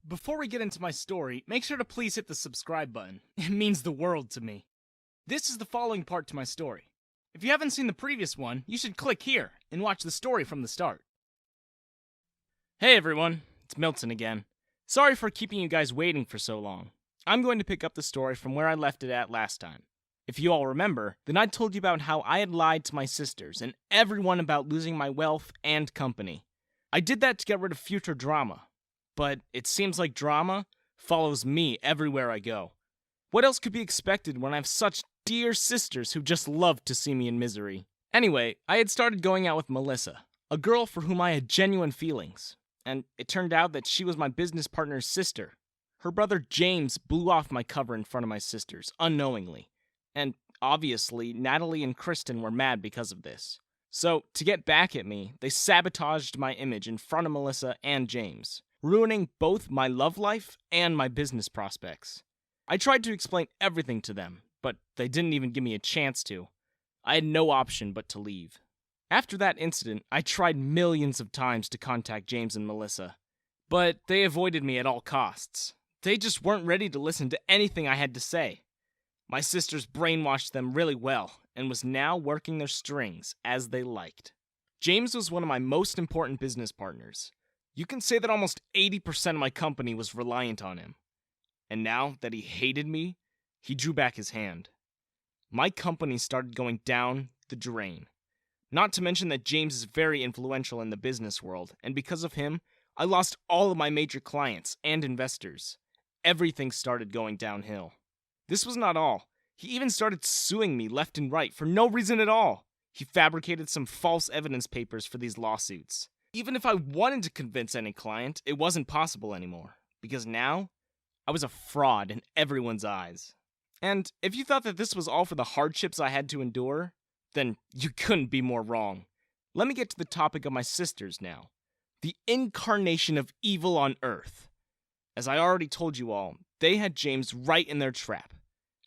Before we get into my story, make sure to please hit the subscribe button. It means the world to me. This is the following part to my story. If you haven't seen the previous one, you should click here and watch the story from the start. Hey everyone, it's Milton again. Sorry for keeping you guys waiting for so long. I'm going to pick up the story from where I left it at last time. If you all remember, then I told you about how I had lied to my sisters and everyone about losing my wealth and company. I did that to get rid of future drama. But it seems like drama follows me everywhere I go. What else could be expected when I have such dear sisters who just love to see me in misery? Anyway, I had started going out with Melissa, a girl for whom I had genuine feelings. And it turned out that she was my business partner's sister. Her brother James blew off my cover in front of my sisters, unknowingly. And obviously, Natalie and Kristen were mad because of this. So, to get back at me, they sabotaged my image in front of Melissa and James, ruining both my love life and my business prospects. I tried to explain everything to them, but they didn't even give me a chance to. I had no option but to leave. After that incident, I tried millions of times to contact James and Melissa, but they avoided me at all costs. They just weren't ready to listen to anything I had to say. My sisters brainwashed them really well, and was now working their strings as they liked. James was one of my most important business partners. You can say that almost 80% of my company was reliant on him. And now that he hated me, he drew back his hand. My company started going down the drain. Not to mention that James is very influential in the business world, and because of him, I lost all of my major clients and investors. Everything started going downhill. This was not all. He even started suing me left and right for no reason at all. He fabricated some false evidence papers for these lawsuits. Even if I wanted to convince any client, it wasn't possible anymore, because now, I was a fraud in everyone's eyes. And if you thought that this was all for the hardships I had to endure, then you couldn't be more wrong. Let me get to the topic of my sisters now. The incarnation of evil on Earth. As I already told you all, they had James right in their trap.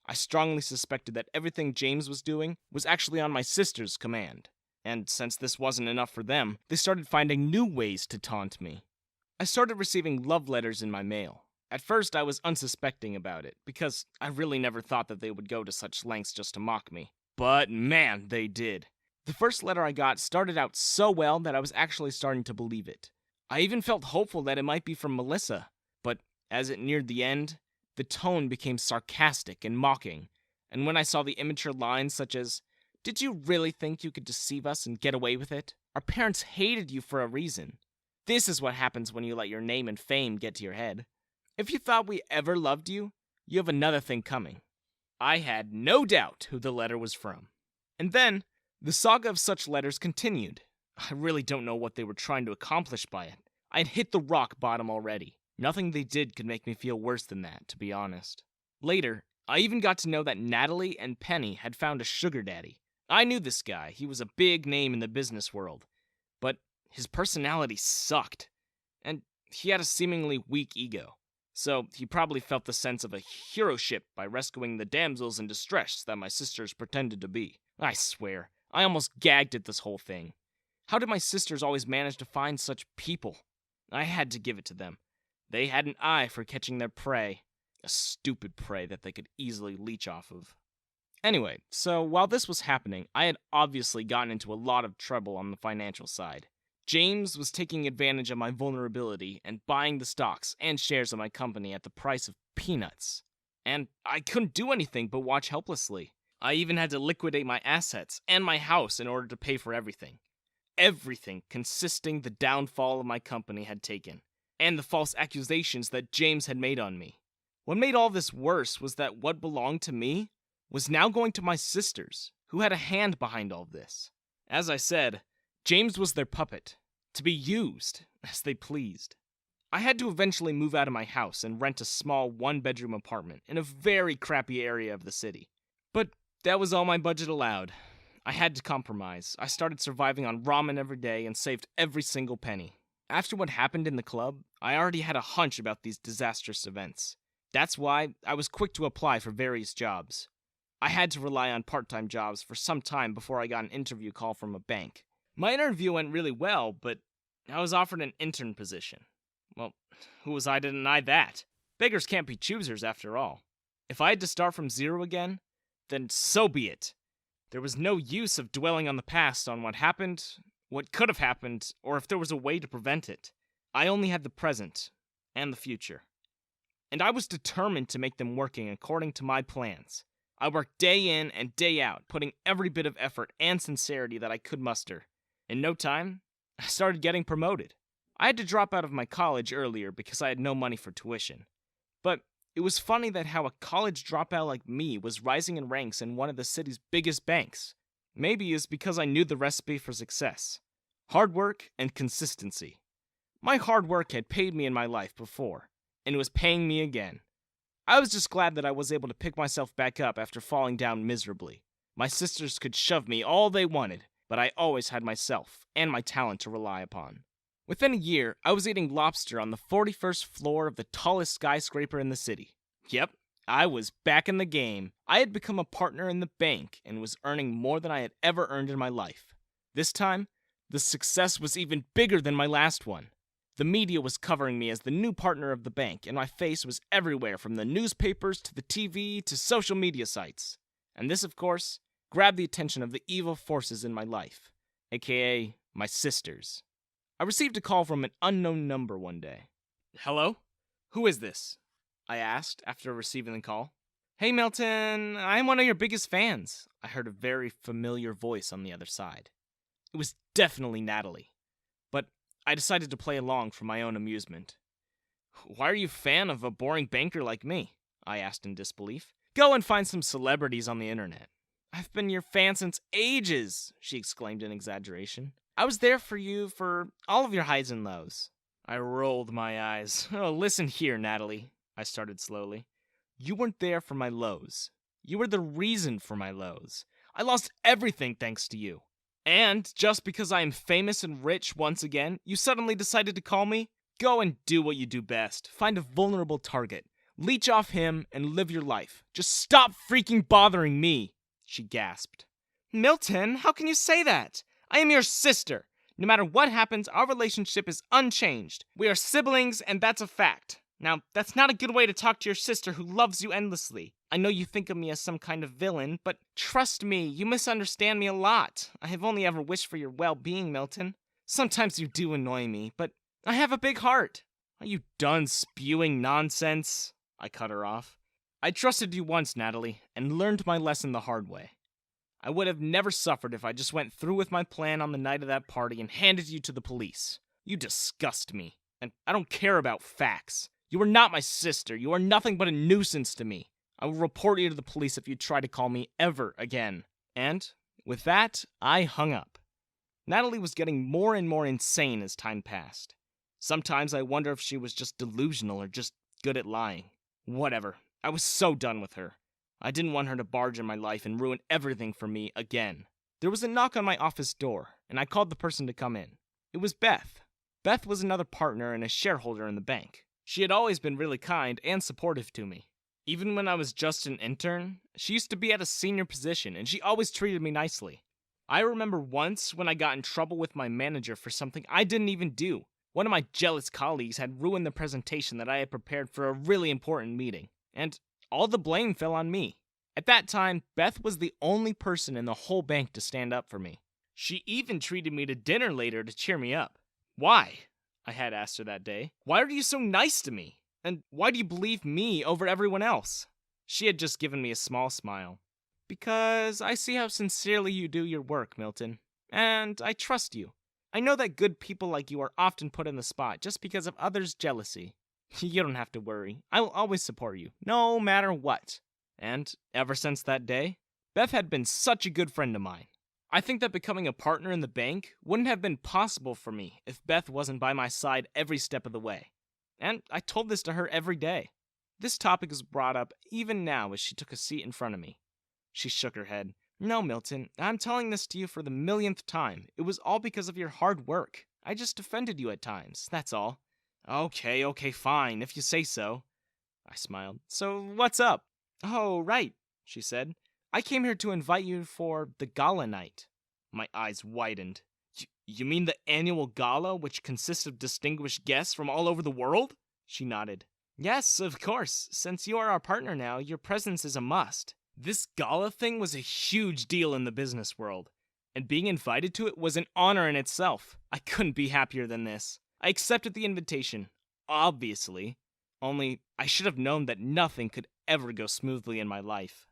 I strongly suspected that everything James was doing was actually on my sister's command. And since this wasn't enough for them, they started finding new ways to taunt me. I started receiving love letters in my mail. At first, I was unsuspecting about it, because I really never thought that they would go to such lengths just to mock me. But man, they did. The first letter I got started out so well that I was actually starting to believe it. I even felt hopeful that it might be from Melissa, but as it neared the end, the tone became sarcastic and mocking, and when I saw the immature lines such as, "Did you really think you could deceive us and get away with it? Our parents hated you for a reason. This is what happens when you let your name and fame get to your head. If you thought we ever loved you, you have another thing coming." I had no doubt who the letter was from. And then, the saga of such letters continued. I really don't know what they were trying to accomplish by it. I had hit the rock bottom already. Nothing they did could make me feel worse than that, to be honest. Later, I even got to know that Natalie and Penny had found a sugar daddy. I knew this guy. He was a big name in the business world. But his personality sucked. And he had a seemingly weak ego. So he probably felt the sense of a heroship by rescuing the damsels in distress that my sisters pretended to be. I swear, I almost gagged at this whole thing. How did my sisters always manage to find such people? I had to give it to them. They had an eye for catching their prey. A stupid prey that they could easily leech off of. Anyway, so while this was happening, I had obviously gotten into a lot of trouble on the financial side. James was taking advantage of my vulnerability and buying the stocks and shares of my company at the price of peanuts. And I couldn't do anything but watch helplessly. I even had to liquidate my assets and my house in order to pay for everything. Everything consisting the downfall of my company had taken, and the false accusations that James had made on me. What made all this worse was that what belonged to me was now going to my sisters, who had a hand behind all this. As I said, James was their puppet, to be used as they pleased. I had to eventually move out of my house and rent a small one-bedroom apartment in a very crappy area of the city. But that was all my budget allowed. I had to compromise. I started surviving on ramen every day and saved every single penny. After what happened in the club, I already had a hunch about these disastrous events. That's why I was quick to apply for various jobs. I had to rely on part-time jobs for some time before I got an interview call from a bank. My interview went really well, but I was offered an intern position. Well, who was I to deny that? Beggars can't be choosers after all. If I had to start from zero again, then so be it. There was no use of dwelling on the past, on what happened, what could have happened, or if there was a way to prevent it. I only had the present and the future. And I was determined to make them working according to my plans. I worked day in and day out, putting every bit of effort and sincerity that I could muster. In no time, I started getting promoted. I had to drop out of my college earlier because I had no money for tuition. But it was funny that how a college dropout like me was rising in ranks in one of the city's biggest banks. Maybe it's because I knew the recipe for success. Hard work and consistency. My hard work had paid me in my life before, and it was paying me again. I was just glad that I was able to pick myself back up after falling down miserably. My sisters could shove me all they wanted, but I always had myself and my talent to rely upon. Within a year, I was eating lobster on the 41st floor of the tallest skyscraper in the city. Yep, I was back in the game. I had become a partner in the bank and was earning more than I had ever earned in my life. This time, the success was even bigger than my last one. The media was covering me as the new partner of the bank, and my face was everywhere from the newspapers to the TV to social media sites. And this, of course, grabbed the attention of the evil forces in my life, aka my sisters. I received a call from an unknown number one day. Hello? Who is this? I asked after receiving the call. Hey Milton, I'm one of your biggest fans. I heard a very familiar voice on the other side. It was definitely Natalie. But I decided to play along for my own amusement. Why are you a fan of a boring banker like me? I asked in disbelief. Go and find some celebrities on the internet. I've been your fan since ages, she exclaimed in exaggeration. I was there for you for all of your highs and lows. I rolled my eyes. Oh, listen here, Natalie, I started slowly. You weren't there for my lows. You were the reason for my lows. I lost everything thanks to you. And just because I am famous and rich once again, you suddenly decided to call me? Go and do what you do best. Find a vulnerable target. Leech off him and live your life. Just stop freaking bothering me, she gasped. Milton, how can you say that? I am your sister. No matter what happens, our relationship is unchanged. We are siblings, and that's a fact. Now, that's not a good way to talk to your sister who loves you endlessly. I know you think of me as some kind of villain, but trust me, you misunderstand me a lot. I have only ever wished for your well-being, Milton. Sometimes you do annoy me, but I have a big heart. Are you done spewing nonsense? I cut her off. I trusted you once, Natalie, and learned my lesson the hard way. I would have never suffered if I just went through with my plan on the night of that party and handed you to the police. You disgust me, and I don't care about facts. You are not my sister. You are nothing but a nuisance to me. I will report you to the police if you try to call me ever again. And with that, I hung up. Natalie was getting more and more insane as time passed. Sometimes I wonder if she was just delusional or just good at lying. Whatever. I was so done with her. I didn't want her to barge in my life and ruin everything for me again. There was a knock on my office door, and I called the person to come in. It was Beth. Beth was another partner and a shareholder in the bank. She had always been really kind and supportive to me. Even when I was just an intern, she used to be at a senior position, and she always treated me nicely. I remember once when I got in trouble with my manager for something I didn't even do. One of my jealous colleagues had ruined the presentation that I had prepared for a really important meeting, and all the blame fell on me. At that time, Beth was the only person in the whole bank to stand up for me. She even treated me to dinner later to cheer me up. Why? I had asked her that day. Why are you so nice to me? And why do you believe me over everyone else? She had just given me a small smile. Because I see how sincerely you do your work, Milton. And I trust you. I know that good people like you are often put in the spot just because of others' jealousy. You don't have to worry. I will always support you, no matter what. And ever since that day, Beth had been such a good friend of mine. I think that becoming a partner in the bank wouldn't have been possible for me if Beth wasn't by my side every step of the way. And I told this to her every day. This topic is brought up even now as she took a seat in front of me. She shook her head. No, Milton, I'm telling this to you for the millionth time. It was all because of your hard work. I just offended you at times, that's all. Okay, fine, if you say so. I smiled. So what's up? Oh, right, she said. I came here to invite you for the gala night. My eyes widened. You mean the annual gala, which consists of distinguished guests from all over the world? She nodded. Yes, of course. Since you are our partner now, your presence is a must. This gala thing was a huge deal in the business world, and being invited to it was an honor in itself. I couldn't be happier than this. I accepted the invitation, obviously. Only, I should have known that nothing could ever go smoothly in my life.